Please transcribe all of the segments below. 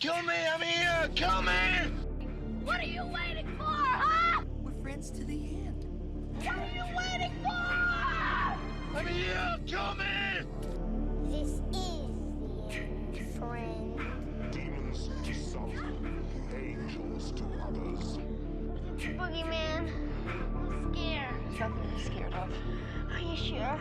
Kill me! I'm here! Kill me! What are you waiting for, huh? We're friends to the end. What are you waiting for? I'm here! Kill me! This is the end, friend. Demons to some, angels to others. Boogeyman, I'm scared. There's nothing to be scared of. Are you sure?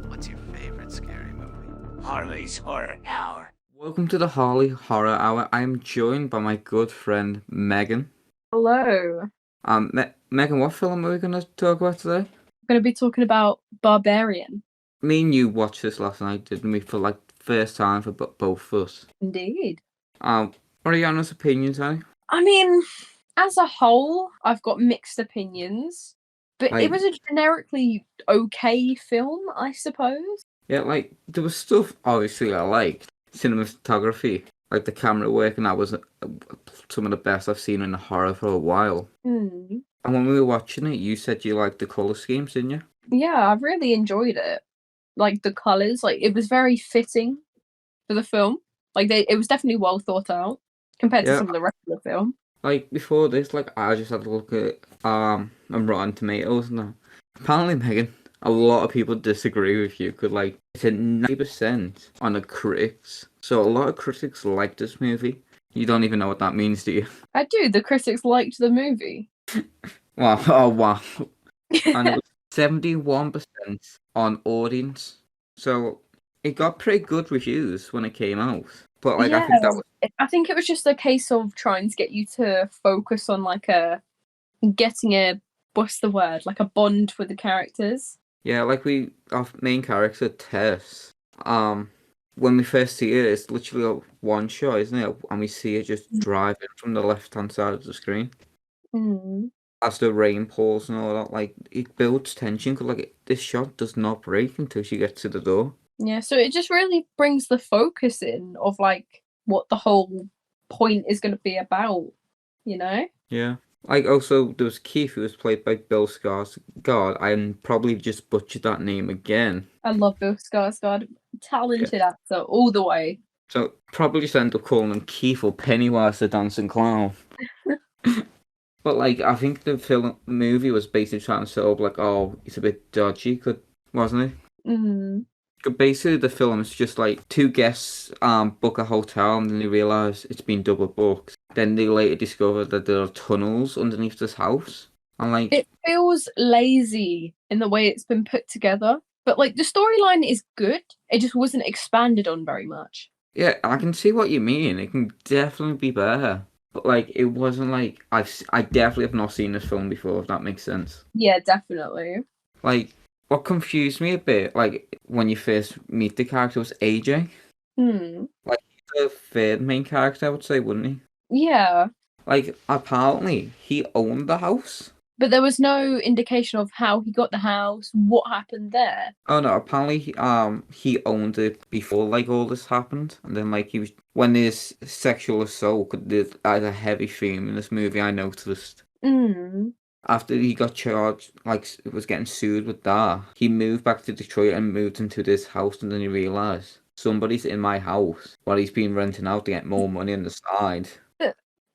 What's your favorite scary movie? Harley's Horror Hour. Welcome to the Harley Horror Hour. I'm joined by my good friend Meghann. Hello. Meghann, what film are we going to talk about today? I'm going to be talking about Barbarian. Me and you watched this last night, didn't we? For like first time for both of us. Indeed. What are your honest opinions, Annie? I mean, as a whole, I've got mixed opinions, but Like- it was a generically okay film, I suppose. Yeah, like there was stuff obviously I liked. Cinematography, like the camera work, and that was some of the best I've seen in a horror for a while. Mm. And when we were watching it, you said you liked the colour schemes, didn't you? Yeah, I really enjoyed it. Like the colours, like it was very fitting for the film. Like it was definitely well thought out compared to Yeah. some of the rest of the film. Like before this, like I just had a look at Rotten Tomatoes and that. Apparently, Meghann, a lot of people disagree with you because like it's at 90% on the critics. So a lot of critics like this movie. You don't even know what that means, do you? I do. The critics liked the movie. Wow! Oh wow! And it was 71% on audience. So it got pretty good reviews when it came out. But like I think that was I think it was just a case of trying to get you to focus on like getting a what's the word, like a bond with the characters. yeah, like our main character Tess. When we first see it, it's literally a one shot, isn't it? And we see it just driving from the left-hand side of the screen. Mm. As the rain pours and all that, like it builds tension because like this shot does not break until she gets to the door. Yeah, so it just really brings the focus in of like what the whole point is going to be about, you know? Yeah. Like also there was Keith who was played by Bill Skarsgård. I probably just butchered that name again. I love Bill Skarsgård, talented actor all the way. So probably just end up calling him Keith or Pennywise the Dancing Clown. But like I think the movie was basically trying to set up like, oh, it's a bit dodgy, wasn't it? Mm. Basically, the film is just like two guests book a hotel and then they realise it's been double booked. Then they later discover that there are tunnels underneath this house. And like It feels lazy in the way it's been put together, but like the storyline is good. It just wasn't expanded on very much. yeah, I can see what you mean. It can definitely be better. But like it wasn't like I definitely have not seen this film before, if that makes sense. Yeah, definitely. Like what confused me a bit, like when you first meet the character was AJ. Hmm. Like the third main character, I would say, wouldn't he? Yeah. Like apparently he owned the house. But there was no indication of how he got the house, what happened there. Oh no, apparently he owned it before like all this happened, and then like he was when there's sexual assault, there's a heavy theme in this movie. I noticed Mm. after he got charged, like was getting sued with that, he moved back to Detroit and moved into this house, and then he realized somebody's in my house while he's been renting out to get more money on the side.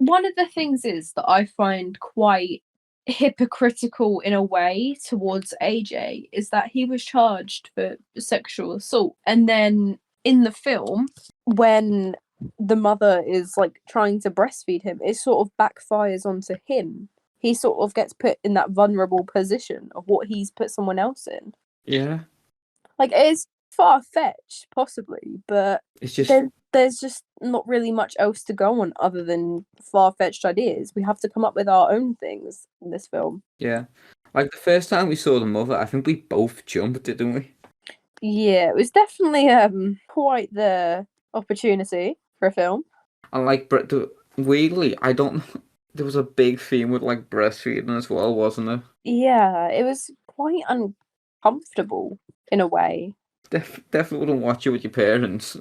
One of the things is that I find quite hypocritical in a way towards AJ is that he was charged for sexual assault, and then in the film when the mother is like trying to breastfeed him, it sort of backfires onto him. He sort of gets put in that vulnerable position of what he's put someone else in. Yeah, Like it is far-fetched possibly, but it's just there's just not really much else to go on other than far-fetched ideas. We have to come up with our own things in this film. yeah. Like the first time we saw the mother, I think we both jumped, didn't we? Yeah, it was definitely quite the opportunity for a film. And like, weirdly, I don't. There was a big theme with like breastfeeding as well, wasn't there? Yeah, it was quite uncomfortable in a way. Definitely wouldn't watch it with your parents.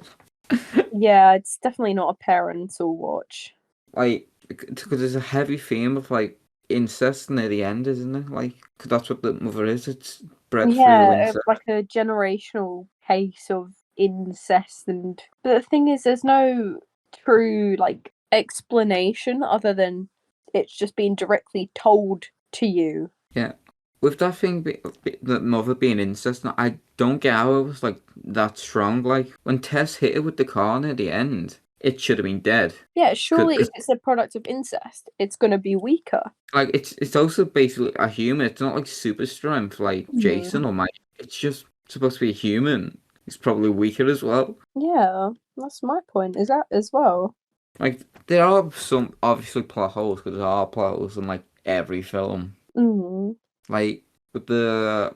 Yeah, it's definitely not a parental watch. Like, because there's a heavy theme of like incest near the end, isn't it? Like, because that's what the mother is. It's bred through Yeah, incest. like a generational case of incest, but the thing is, there's no true like explanation other than it's just being directly told to you. Yeah. With that thing, the mother being incest, I don't get how it was like that strong. Like when Tess hit her with the car at the end, it should have been dead. Yeah, surely if Cause it's a product of incest, it's gonna be weaker. like it's also basically a human. It's not like super strength like Jason or Mike. It's just supposed to be a human. It's probably weaker as well. Yeah, that's my point. Is that as well? Like there are some obviously plot holes because there are plot holes in like every film. Mm. Like with the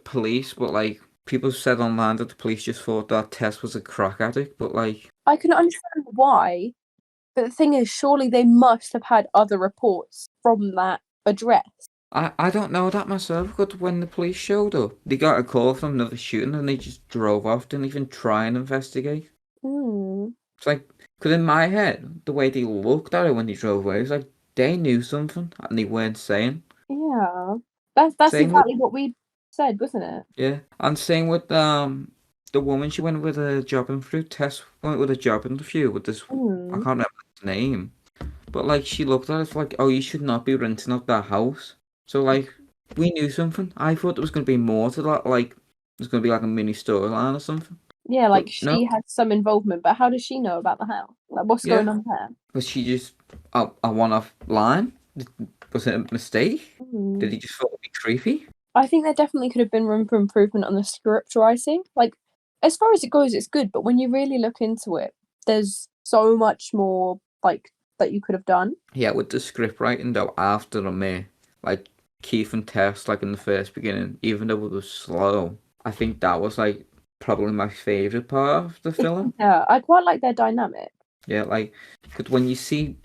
police, but like people said online that the police just thought that Tess was a crack addict, but like I can understand why, but the thing is, surely they must have had other reports from that address. I don't know that myself. Because when the police showed up, they got a call from another shooting and they just drove off, didn't even try and investigate. Mm. It's like because in my head, the way they looked at it when they drove away, was like they knew something and they weren't saying. Yeah, that's Same with exactly what we said, wasn't it? yeah, and same with the woman she went with a job interview. Tess went with a job interview with this. I Mm. can't remember his name, but like she looked at it like, oh, you should not be renting out that house. So like we knew something. I thought there was gonna be more to that. Like there's gonna be like a mini storyline or something. Yeah, like But she no, had some involvement, but how does she know about the house? Like, what's yeah, going on there? was she just a one-off line? Was it a mistake? Did Mm. he just thought it'd be creepy? I think there definitely could have been room for improvement on the script writing. Like, as far as it goes, it's good, but when you really look into it, there's so much more like that you could have done. Yeah, with the script writing though, after the me, like Keith and Tess, like in the first beginning, even though it was slow, I think that was like probably my favorite part of the film. Yeah, I quite like their dynamic. Yeah, like, cause when you see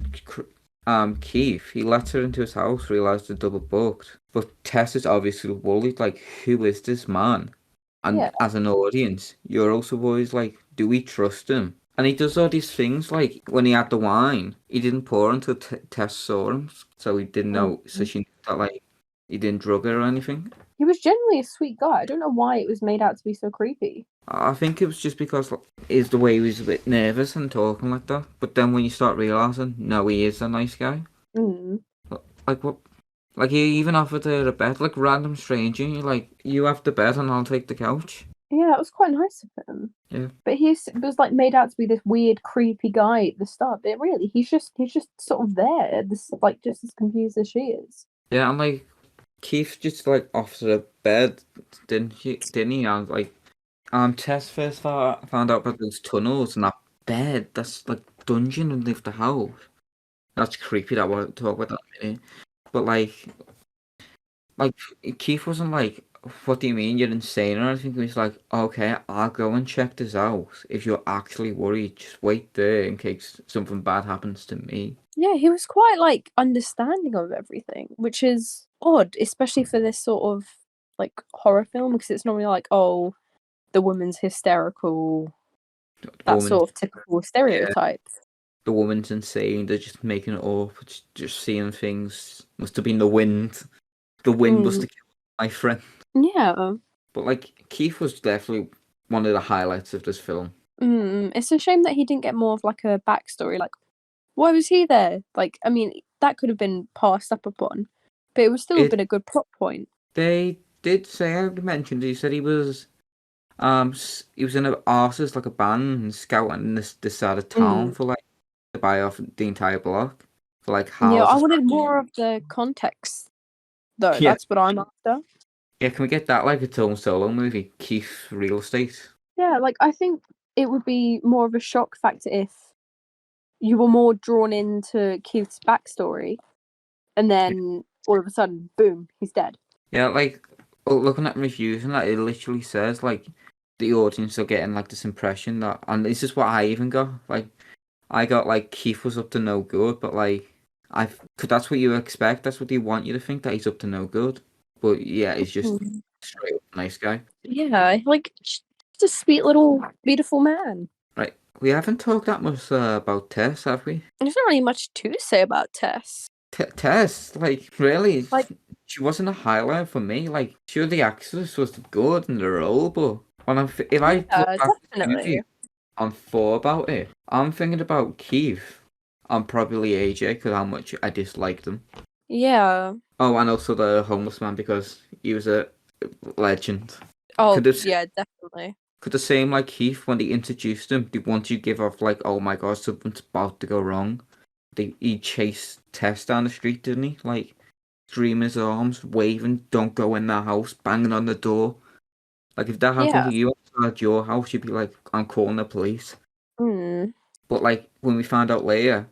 Keith, he lets her into his house, realized they're double booked, but Tess is obviously worried, like, who is this man? And Yeah. as an audience, you're also always like, do we trust him? And he does all these things, like when he had the wine, he didn't pour until Tess saw him, so he didn't know, so she knew that like he didn't drug her or anything. He was generally a sweet guy. I don't know why it was made out to be so creepy. I think it was just because like, is the way he was a bit nervous and talking like that. But then when you start realizing, no, he is a nice guy. Mm. Like what? Like he even offered her a bed, like random stranger. You're like, you have the bed and I'll take the couch. Yeah, it was quite nice of him. Yeah. But he was like made out to be this weird, creepy guy at the start. But really, he's just sort of there, this like just as confused as she is. Yeah, and like Keith just like offers her a bed, didn't he? And like, Tess first found out about those tunnels and that bed. That's like dungeon underneath the house. That's creepy. That I won't talk about that in a minute. But like Keith wasn't like, what do you mean you're insane or anything? He was like, okay, I'll go and check this out. If you're actually worried, just wait there in case something bad happens to me. Yeah, he was quite like understanding of everything, which is odd, especially for this sort of like horror film, because it's normally like, oh, the woman's hysterical, that Woman, sort of typical stereotypes. the woman's insane. They're just making it up. Just seeing things. Must have been the wind. The wind must have killed my friend. Yeah. But like Keith was definitely one of the highlights of this film. It's a shame that he didn't get more of like a backstory. Like, why was he there? Like, I mean, that could have been passed up upon, but it would still have been a good plot point. They did say, I mentioned, he said he was in a artist, like a band, and scouting in this side of town for like to buy off the entire block for like houses. Yeah, I wanted more of the context, though. Yeah. That's what I'm after. Yeah, can we get that like its own solo movie, Keith Real Estate? Yeah, like I think it would be more of a shock factor if you were more drawn into Keith's backstory, and then all of a sudden, boom, he's dead. Yeah, like looking at reviews and that, it literally says like the audience are getting like this impression that, and this is what I even got. Like, I got like Keith was up to no good, but like cause that's what you expect. That's what they want you to think, that he's up to no good. But yeah, he's just straight up nice guy. Yeah, like just a sweet little beautiful man. Right, we haven't talked that much about Tess, have we? There's not really much to say about Tess. Tess, like really, Like, she wasn't a highlight for me. Like, sure, the actress was good in the role, but if I look back at the definitely. movie, I'm thought about it. I'm thinking about Keith. I'm probably AJ because how much I disliked him. Yeah. Oh, and also the homeless man because he was a legend. Oh, Could have yeah, definitely. could the same like Keith when they introduced him. They want you to give off like, oh my god, something's about to go wrong. He chased Tess down the street, didn't he? Like, streaming his arms, waving, don't go in that house, banging on the door. Like, if that happened Yeah. to you outside your house, you'd be like, I'm calling the police. Mm. But, like, when we found out later,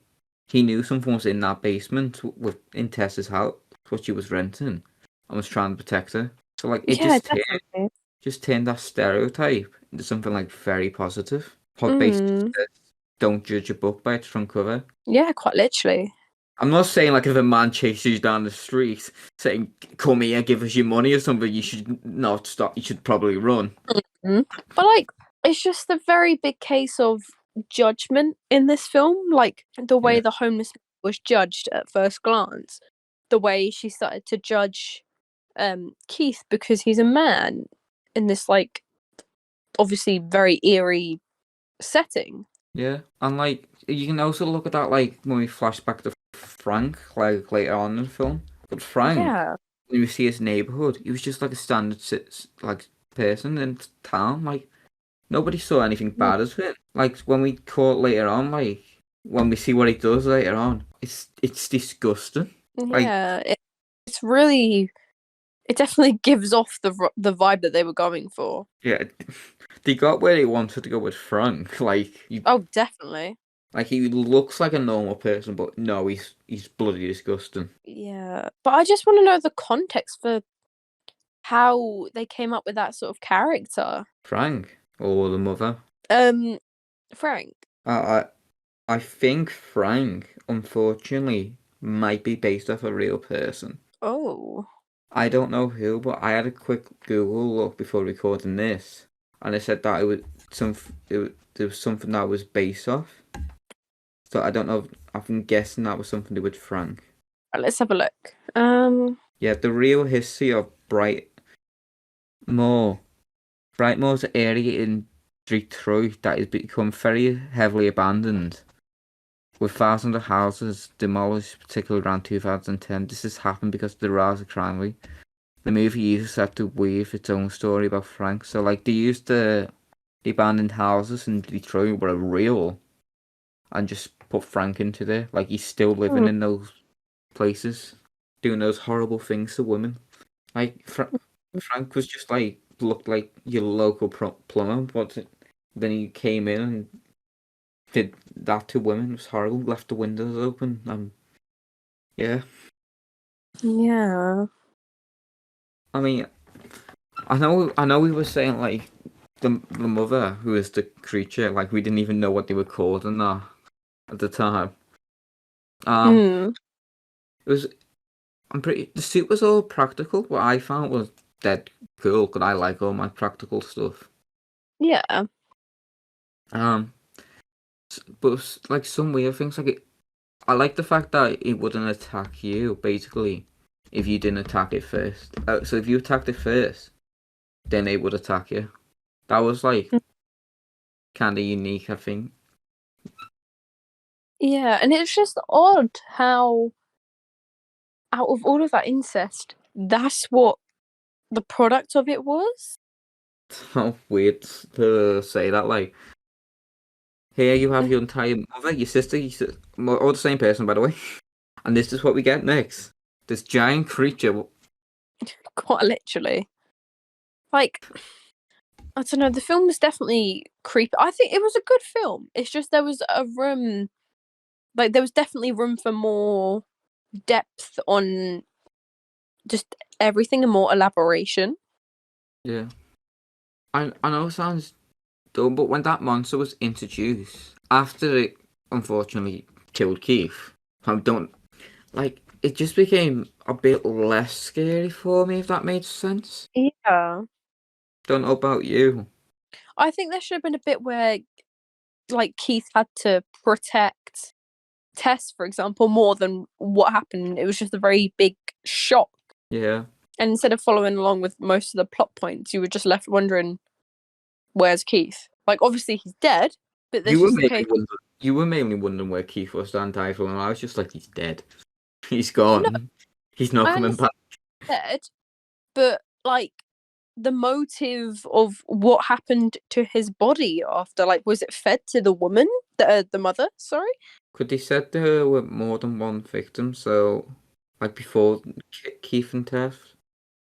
he knew something was in that basement in Tess's house, what she was renting, and was trying to protect her. So, like, it Yeah, definitely. just turned that stereotype into something, like, very positive. What basically Mm. says, don't judge a book by its front cover. Yeah, quite literally. I'm not saying like if a man chases you down the street saying come here, give us your money or something, you should not stop. You should probably run. Mm. But like, it's just a very big case of judgment in this film. Like the way Yeah. the homeless man was judged at first glance, the way she started to judge Keith because he's a man in this like obviously very eerie setting. Yeah, and like you can also look at that like when we flash back to Frank like later on in the film. But Frank, Yeah. when you see his neighborhood, he was just like a standard like person in town. Like nobody saw anything bad as him. Like when we caught later on, like when we see what he does later on, it's disgusting. Like Yeah, it's really it definitely gives off the vibe that they were going for. yeah, they got where they wanted to go with Frank. Oh, definitely. Like he looks like a normal person, but no, he's bloody disgusting. Yeah, but I just want to know the context for how they came up with that sort of character. Frank or the mother. Frank. I think Frank, unfortunately, might be based off a real person. Oh. I don't know who, but I had a quick Google look before recording this, and it said that there was something that was based off. So I don't know. I'm guessing that was something to do with Frank. Right, let's have a look. Yeah, the real history of Brightmoor's an area in Detroit that has become very heavily abandoned, with thousands of houses demolished, particularly around 2010. This has happened because of the rise of crime rate. The movie uses that to weave its own story about Frank. So, like, they used the abandoned houses in Detroit were real, and just put Frank into there. Like, he's still living in those places, doing those horrible things to women. Like, Frank was just like looked like your local plumber, but then he came in and did that to women. It was horrible. Left the windows open. Yeah. Yeah. I mean, I know. We were saying like the mother who is the creature. Like we didn't even know what they were called in that at the time. It was. The suit was all practical. What I found was dead cool because I like all my practical stuff. Yeah. But like some weird things, I like the fact that it wouldn't attack you basically if you didn't attack it first. So if you attacked it first, then it would attack you. That was like kind of unique, I think. Yeah, and it's just odd how out of all of that incest, that's what the product of it was. So weird to say that. Like, here you have your entire mother, your sister, all the same person, by the way. And this is what we get next. This giant creature. Quite literally. Like, I don't know, the film was definitely creepy. I think it was a good film. It's just there was definitely room for more depth on just everything and more elaboration. Yeah. I know it sounds dumb, but when that monster was introduced, after it unfortunately killed Keith, it just became a bit less scary for me, if that made sense. Yeah. Don't know about you. I think there should have been a bit where, like, Keith had to protect Tess, for example, more than what happened. It was just a very big shock. Yeah. And instead of following along with most of the plot points, you were just left wondering, where's Keith? Like, obviously he's dead, But there's just the case. You were mainly wondering where Keith was that entire film, and I was just like, he's dead. He's No, gone. He's not I coming back. understand, but like the motive of what happened to his body after, like, was it fed to the woman, the mother? Sorry. Could they said there were more than one victim, so like before Keith and Tess.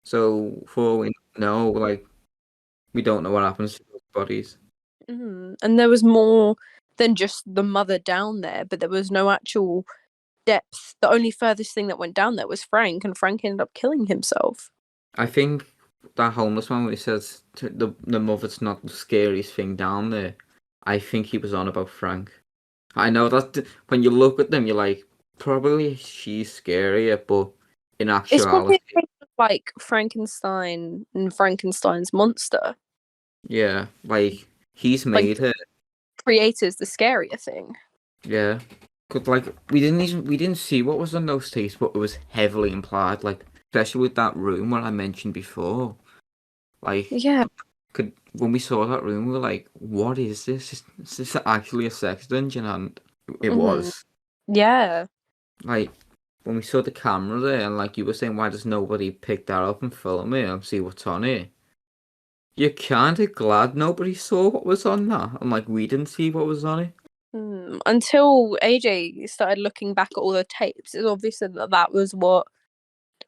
So for we know, like we don't know what happens to those bodies. And there was more than just the mother down there, but there was no actual depth. The only furthest thing that went down there was Frank, and Frank ended up killing himself. I think that homeless man, when he says the mother's not the scariest thing down there, I think he was on about Frank. I know that when you look at them, you're like, probably she's scarier, but in It's probably actuality, a case of, like, Frankenstein and Frankenstein's monster. yeah, like he's Like, made her. creator's the scarier thing. Yeah, cause like we didn't see what was on those tapes, but it was heavily implied. Like especially with that room what I mentioned before. Like Yeah. when we saw that room, we were like, "What is this? Is this actually a sex dungeon?" And it was. Yeah. Like when we saw the camera there, and like you were saying, why does nobody pick that up and film it and see what's on it? You're kind of glad nobody saw what was on that, and like we didn't see what was on it. Until AJ started looking back at all the tapes, it's obvious that was what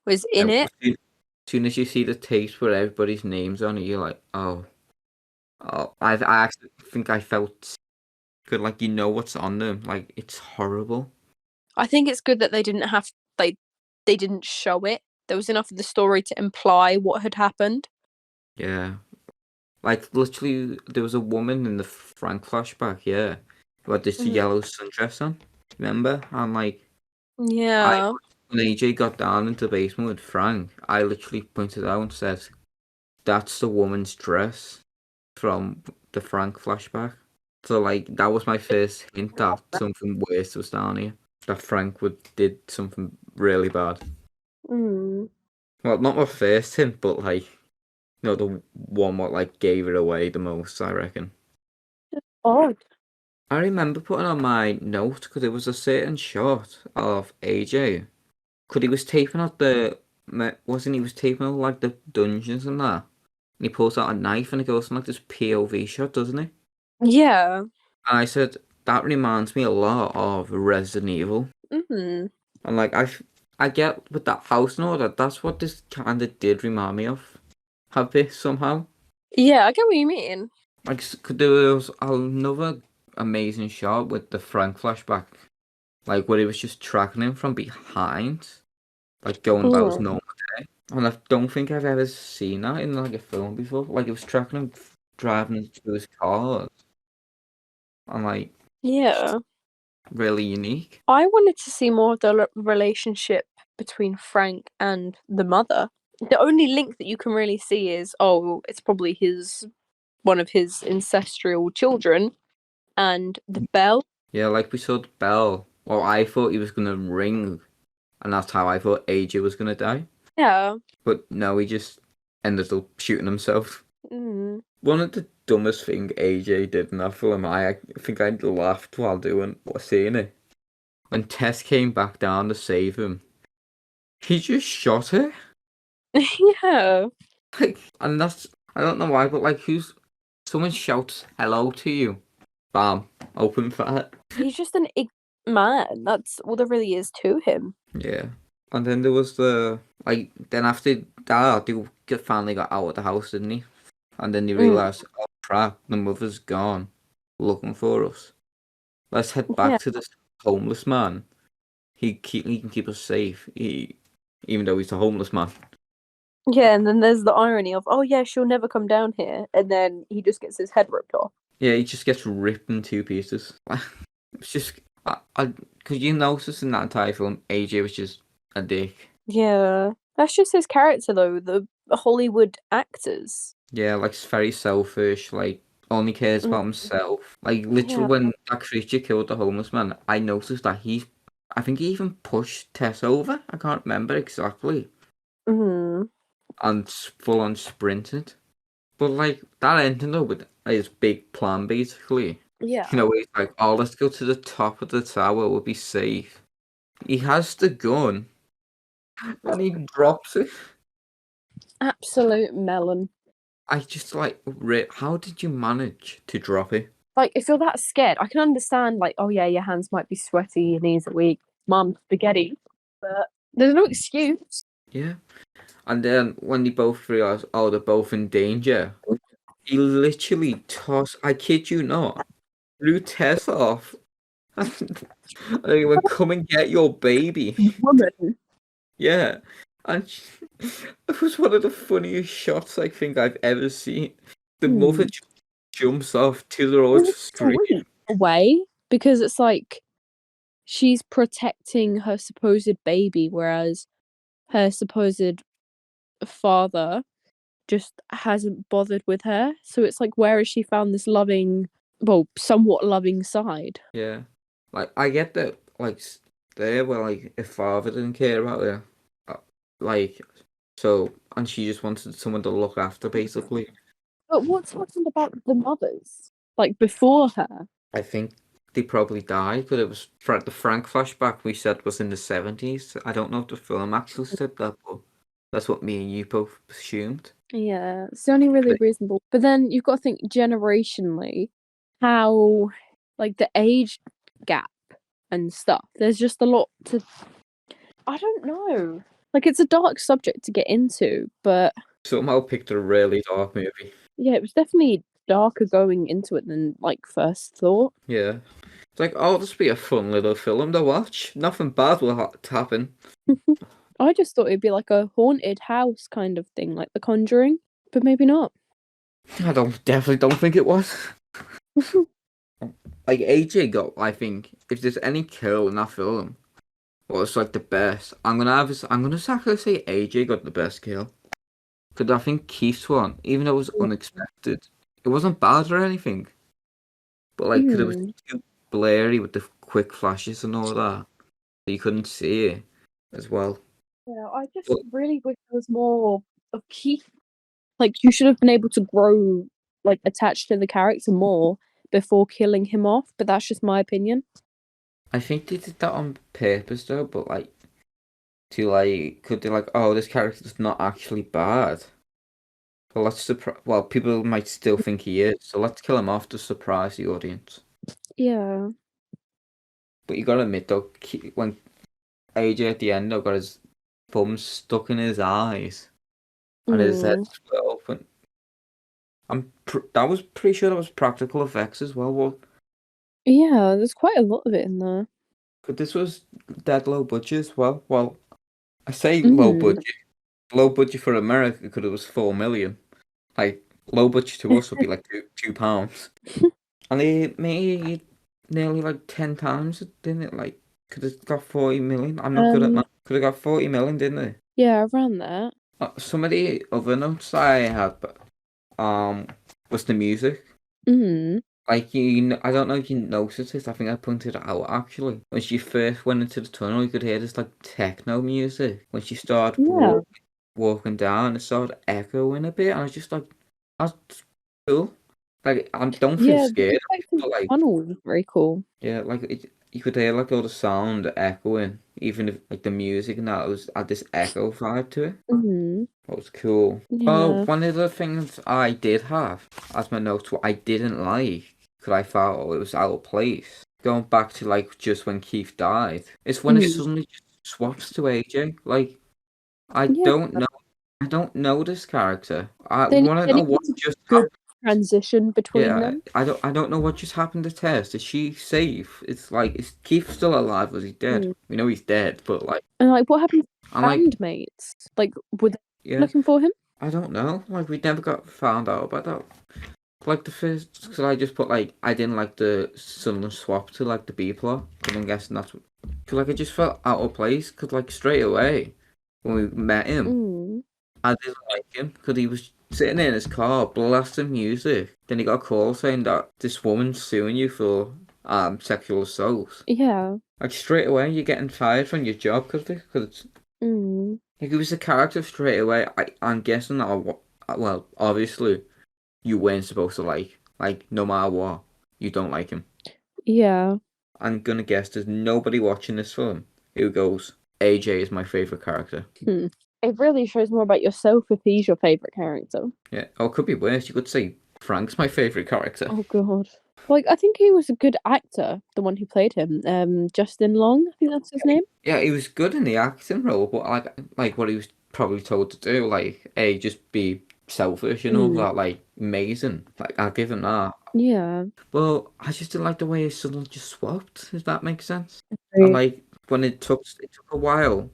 was in it. As soon as you see the tapes where everybody's names on it, you're like, oh. I actually think I felt good, like you know what's on them. Like it's horrible. I think it's good that they didn't show it. There was enough of the story to imply what had happened. Yeah. Like literally there was a woman in the Frank flashback, yeah, who had this yellow sundress on. Remember? And like Yeah. when AJ got down into the basement with Frank, I literally pointed out and said, that's the woman's dress from the Frank flashback. So like that was my first hint that something worse was down here. That Frank did something really bad. Well, not my first hint, but like the one what like gave it away the most, I reckon. Odd. I remember putting on my note because there was a certain shot of AJ. Because he was taping out he was taping out like the dungeons and that. And he pulls out a knife and it goes from like this POV shot, doesn't he? Yeah. And I said, that reminds me a lot of Resident Evil. And like, I get with that house and all that, that's what this kind of did remind me of. Have this somehow. Yeah, I get what you mean. Like, there was another amazing shot with the Frank flashback. Like, where he was just tracking him from behind. Like, going about his normal day. And I don't think I've ever seen that in like a film before. Like, it was tracking him driving through his car. And like, Yeah. really unique. I wanted to see more of the relationship between Frank and the mother. The only link that you can really see is, it's probably one of his ancestral children, and the bell. Yeah, like we saw the bell. Well, I thought he was gonna ring, and that's how I thought AJ was gonna die. Yeah. But no, he just ended up shooting himself. Mm. One of the dumbest thing AJ did in that film, I think I laughed while seeing it. When Tess came back down to save him, he just shot her. Yeah. Like, and that's, I don't know why, but like, someone shouts hello to you, bam, open fire. He's just an man. That's all there really is to him. Yeah. And then there was then after that, they finally got out of the house, didn't he? And then they realised, oh crap, the mother's gone, looking for us. Let's head back to this homeless man. He can keep us safe, even though he's a homeless man. Yeah, and then there's the irony of, she'll never come down here, and then he just gets his head ripped off. Yeah, he just gets ripped in two pieces. It's just, because you notice in that entire film, AJ was just a dick. Yeah, that's just his character though. The Hollywood actors. Yeah, like very selfish. Like only cares about himself. Like literally, when that creature killed the homeless man, I noticed that I think he even pushed Tess over. I can't remember exactly. And full on sprinted. But like that ended up with his big plan basically. Yeah. You know, he's like, oh, let's go to the top of the tower, we'll be safe. He has the gun, and he drops it. Absolute melon. I just like, how did you manage to drop it? Like, if you're that scared, I can understand, like, oh yeah, your hands might be sweaty, your knees are weak, mum, spaghetti. But there's no excuse. Yeah. And then when they both realize, oh, they're both in danger, he literally tossed, I kid you not, threw Tess off. And he went, come and get your baby. Woman. Yeah. And it was one of the funniest shots I think I've ever seen. The mother jumps off to the road street. Away, because it's like she's protecting her supposed baby, whereas her supposed father just hasn't bothered with her. So it's like, where has she found this loving, well, somewhat loving side? Yeah. Like, I get that, like, there where, like, her father didn't care about her. Like, so, and she just wanted someone to look after, basically. But what's happened about the mothers? Like, before her? I think they probably died, but it was the Frank flashback we said was in the 70s. I don't know if the film actually said that, but that's what me and you both assumed. Yeah, it's only really reasonable. But then you've got to think generationally, how, like, the age gap and stuff. There's just a lot to. I don't know. Like, it's a dark subject to get into, but Somehow picked a really dark movie. yeah, it was definitely darker going into it than, like, first thought. Yeah. It's like, oh, this will be a fun little film to watch. Nothing bad will happen. I just thought it'd be like a haunted house kind of thing, like The Conjuring, but maybe not. I definitely don't think it was. Like, AJ got, I think, if there's any kill in that film, well, it's like the best. I'm gonna actually say AJ got the best kill. Because I think Keith's one, even though it was unexpected, it wasn't bad or anything. But like, because it was too blurry with the quick flashes and all that, you couldn't see it as well. Yeah, I just really wish there was more of Keith. Like, you should have been able to grow, like, attached to the character more before killing him off, but that's just my opinion. I think they did that on purpose though, but like, could they like, oh, this character's not actually bad. Well, people might still think he is, so let's kill him off to surprise the audience. Yeah. But you gotta admit though, when AJ at the end though got his thumb stuck in his eyes and his head split open, that was pretty sure that was practical effects as well. Well, yeah, there's quite a lot of it in there. But this was dead low budget as well. Well, I say low budget. Low budget for America because it was 4 million. Like, low budget to us would be like £2. And they made nearly like 10 times, didn't it? Like, could have got 40 million. I'm not good at math. Could have got 40 million, didn't they? Yeah, around that. Some of the other notes I had, was the music. Like, I don't know if you noticed it. I think I pointed it out actually. When she first went into the tunnel, you could hear this like techno music. When she started walking down, it started echoing a bit, and I was just like, "That's cool." Like, I don't feel scared. But, like, tunnel was very cool. Yeah, like you could hear like all the sound echoing, even if like the music and that was had this echo vibe to it. That was cool. Yeah. Oh, one of the things I did have as my notes, what I didn't like, because I thought it was out of place. Going back to like just when Keith died, it's when it suddenly just swaps to AJ. Like, I don't know this character. I want to know what just happened. Transition between them. I don't know what just happened to Tess. Is she safe? It's like, is Keith still alive? Was he dead? We know he's dead, but like, and like, what happened to bandmates? Like, were they looking for him? I don't know. Like, we never got found out about that. Like the first, because I just put like, I didn't like the sudden swap to like the B plot. Because I'm guessing that's because like it just felt out of place. Because like straight away when we met him, I didn't like him because he was sitting in his car blasting music. Then he got a call saying that this woman's suing you for sexual assault. Yeah. Like straight away you're getting fired from your job because it's like it was a character straight away. I'm guessing that well, obviously you weren't supposed to like no matter what. you don't like him. Yeah. I'm gonna guess there's nobody watching this film who goes, AJ is my favourite character. It really shows more about yourself if he's your favourite character. Yeah, or it could be worse. You could say Frank's my favourite character. Oh god. Like, I think he was a good actor, the one who played him. Justin Long, I think that's his name. Yeah, he was good in the acting role, but like what he was probably told to do, like, A, just be selfish and all that, like, amazing. Like, I'll give him that. Yeah. Well, I just didn't like the way his son just swapped, if that makes sense. And like when it took a while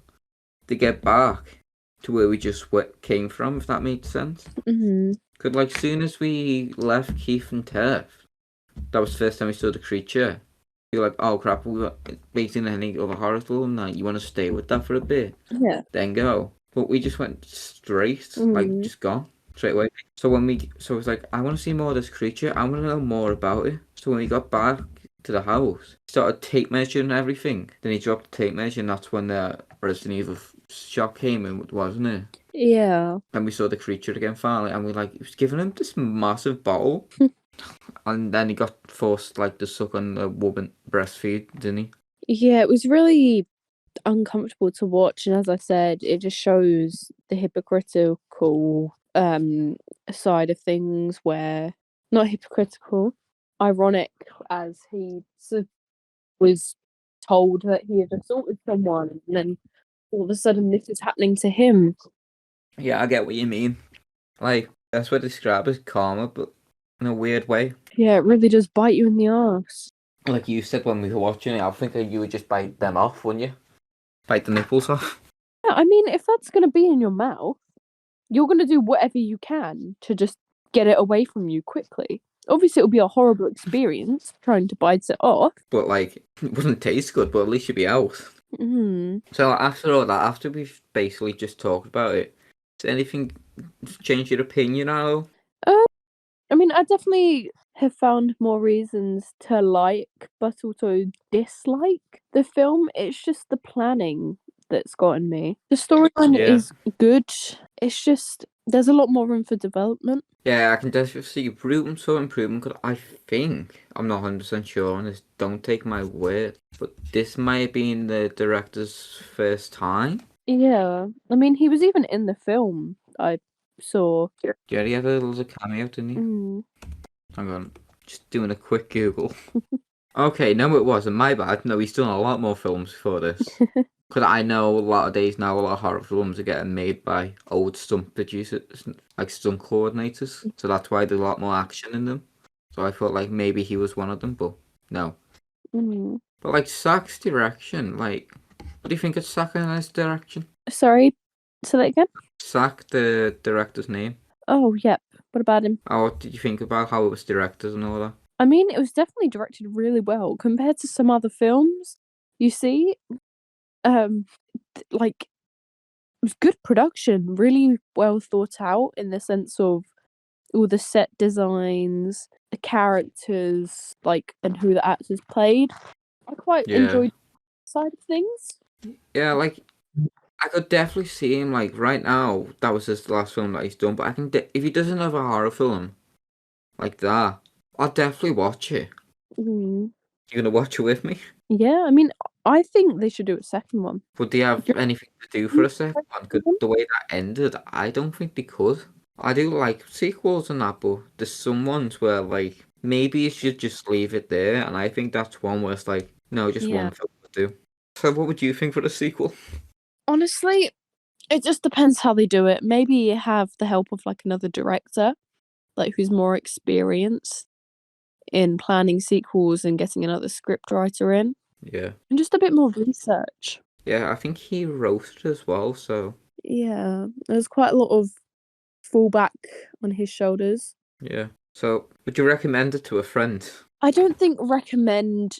to get back to where we just came from, if that made sense. Mm-hmm. Because like soon as we left Keith and Tev, that was the first time we saw the creature. You're like, oh crap, we were based in any other horror film night. You want to stay with that for a bit? Yeah. Then go. But we just went straight, like just gone straight away. So it was like, I want to see more of this creature. I want to know more about it. So when we got back to the house, he started tape measuring everything. Then he dropped the tape measure, and that's when the Resident Evil shot came in, wasn't it? Yeah. And we saw the creature again finally, and he was giving him this massive bottle. And then he got forced like to suck on a woman breastfeed, didn't he? Yeah, it was really uncomfortable to watch, and as I said, it just shows the hypocritical side of things, where not hypocritical, ironic, as he was told that he had assaulted someone, and then all of a sudden this is happening to him. Yeah, I get what you mean. Like, that's what I describe as karma, but in a weird way. Yeah, it really does bite you in the arse. Like you said when we were watching it, I think you would just bite them off, wouldn't you? Bite the nipples off. Yeah, I mean, if that's going to be in your mouth, you're going to do whatever you can to just get it away from you quickly. Obviously, it'll be a horrible experience trying to bite it off. But, like, it wouldn't taste good, but at least you'd be out. Mm. So, after all that, after we've basically just talked about it, has anything changed your opinion at all? I mean, I definitely have found more reasons to like, but also dislike the film. It's just the planning that's gotten me. The storyline is good. It's just, there's a lot more room for development. Yeah, I can definitely see room for improvement, because I think, I'm not 100% sure on this, don't take my word, but this might have been the director's first time. Yeah, I mean, he was even in the film I saw. Yeah, he had a little cameo, didn't he? Mm. Hang on, just doing a quick Google. Okay, no, it wasn't. My bad. No, he's done a lot more films before this. Because I know a lot of days now, a lot of horror films are getting made by old stunt producers, like stunt coordinators. So that's why there's a lot more action in them. So I thought like maybe he was one of them, but no. Mm. But like Zack's direction, like, what do you think of Zack and his direction? Sorry, say that again? Zack, the director's name. Oh, yep. What about him? Oh, what did you think about how it was directed and all that? I mean, it was definitely directed really well compared to some other films. You see, like, it was good production, really well thought out in the sense of all the set designs, the characters, like, and who the actors played. I quite enjoyed that side of things. Yeah, like, I could definitely see him, like, right now, that was his last film that he's done, but I think if he does another horror film like that, I'll definitely watch it. Mm. You gonna watch it with me? Yeah, I mean, I think they should do a second one. Would they have anything to do for a second one? 'Cause the way that ended, I don't think they could. I do like sequels and that, but there's some ones where, like, maybe you should just leave it there, and I think that's one where it's like, no, just one film would do. So what would you think for the sequel? Honestly, it just depends how they do it. Maybe have the help of like another director, like who's more experienced in planning sequels and getting another script writer in. Yeah. And just a bit more research. Yeah, I think he wrote it as well, so. Yeah, there's quite a lot of fallback on his shoulders. Yeah. So, would you recommend it to a friend? I don't think recommend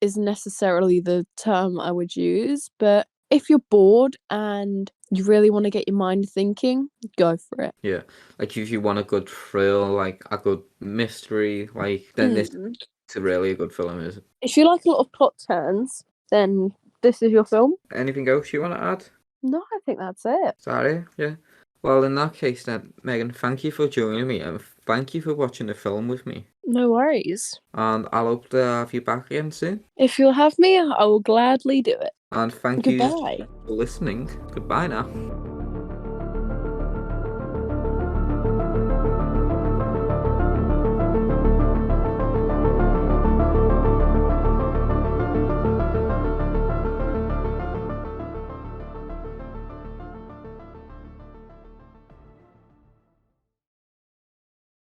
is necessarily the term I would use, but if you're bored and you really want to get your mind thinking, go for it. Yeah, like if you want a good thrill, like a good mystery, like then this is really a good film, is it? If you like a lot of plot turns, then this is your film. Anything else you want to add? No, I think that's it. Sorry, yeah. Well, in that case then, Meghann, thank you for joining me and thank you for watching the film with me. No worries. And I'll hope to have you back again soon. If you'll have me, I will gladly do it. And thank you Goodbye. for listening. Goodbye now.